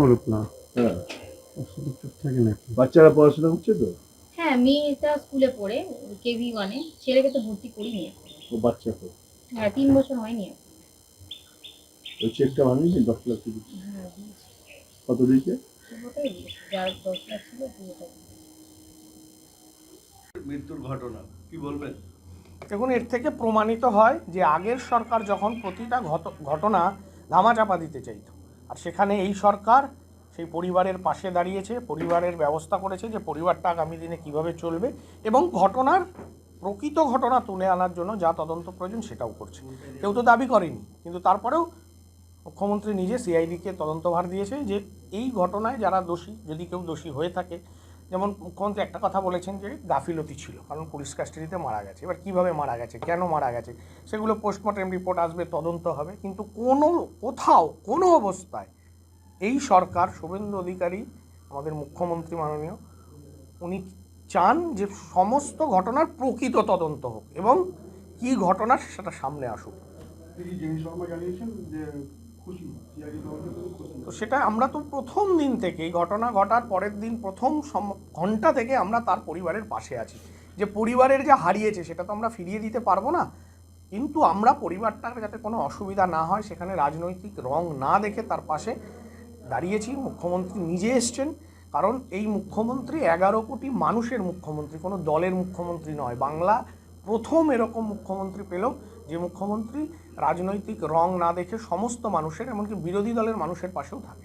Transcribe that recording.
হলুক না। হ্যাঁ, শুধু চুপ থাকে নাকি? বাচ্চারা পড়াশোনা হচ্ছে তো? হ্যাঁ, মেয়েটা স্কুলে পড়ে কেভি 1 এ। ছেলেকে তো ভর্তি করিনি এখন। ও বাচ্চা তো। হ্যাঁ, ৩ বছর হয়নি এখন। ওই চেকটা বানিয়েছি 10 লাখ দিয়েছি। হ্যাঁ, দিয়েছি। কত দিয়েছে? পুরোটাই দিয়েছি। যার দরকার ছিল পুরোটাই দিয়েছি। মৃত্যুর ঘটনা কি বলবেন? দেখুন, এর থেকে প্রমাণিত হয় যে আগের সরকার যখন প্রতিটা ঘটনা ধামাচাপা দিতে চাইত, আর সেখানে এই সরকার সেই পরিবারের পাশে দাঁড়িয়েছে, পরিবারের ব্যবস্থা করেছে যে পরিবারটা আগামী দিনে কিভাবে চলবে, এবং প্রকৃত ঘটনা তুলে আনার জন্য যা তদন্ত প্রয়োজন সেটাও করছে। কেউ তো দাবি করেনি, কিন্তু তারপরেও মুখ্যমন্ত্রী নিজে সিআইডিকে তদন্তভার দিয়েছে যে এই ঘটনায় যারা দোষী, যদি কেউ দোষী হয়ে থাকে, যেমন মুখ্যমন্ত্রী একটা কথা বলেছেন যে গাফিলতি ছিল, কারণ পুলিশ কাস্টাডিতে মারা গেছে। এবার কীভাবে মারা গেছে, কেন মারা গেছে, সেগুলো পোস্টমর্টেম রিপোর্ট আসবে, তদন্ত হবে। কিন্তু কোথাও কোনো অবস্থায় এই সরকার, শুভেন্দু অধিকারী আমাদের মুখ্যমন্ত্রী মাননীয়, উনি চান যে সমস্ত ঘটনার প্রকৃত তদন্ত হোক এবং কী ঘটনা সেটা সামনে আসুক। তো সেটা আমরা তো প্রথম দিন থেকে, এই ঘটনা ঘটার পরের দিন প্রথম ঘন্টা থেকে আমরা তার পরিবারের পাশে আছি। যে পরিবারের যা হারিয়েছে সেটা তো আমরা ফিরিয়ে দিতে পারবো না, কিন্তু আমরা পরিবারটার যাতে কোনো অসুবিধা না হয় সেখানে রাজনৈতিক রং না দেখে তার পাশে দাঁড়িয়েছি। মুখ্যমন্ত্রী নিজে এসছেন, কারণ এই মুখ্যমন্ত্রী 11 কোটি মানুষের মুখ্যমন্ত্রী, কোনো দলের মুখ্যমন্ত্রী নয়। বাংলা প্রথম এরকম মুখ্যমন্ত্রী পেল যে মুখ্যমন্ত্রী রাজনৈতিক রং না দেখে সমস্ত মানুষের, এমনকি বিরোধী দলের মানুষের পাশেও থাকে।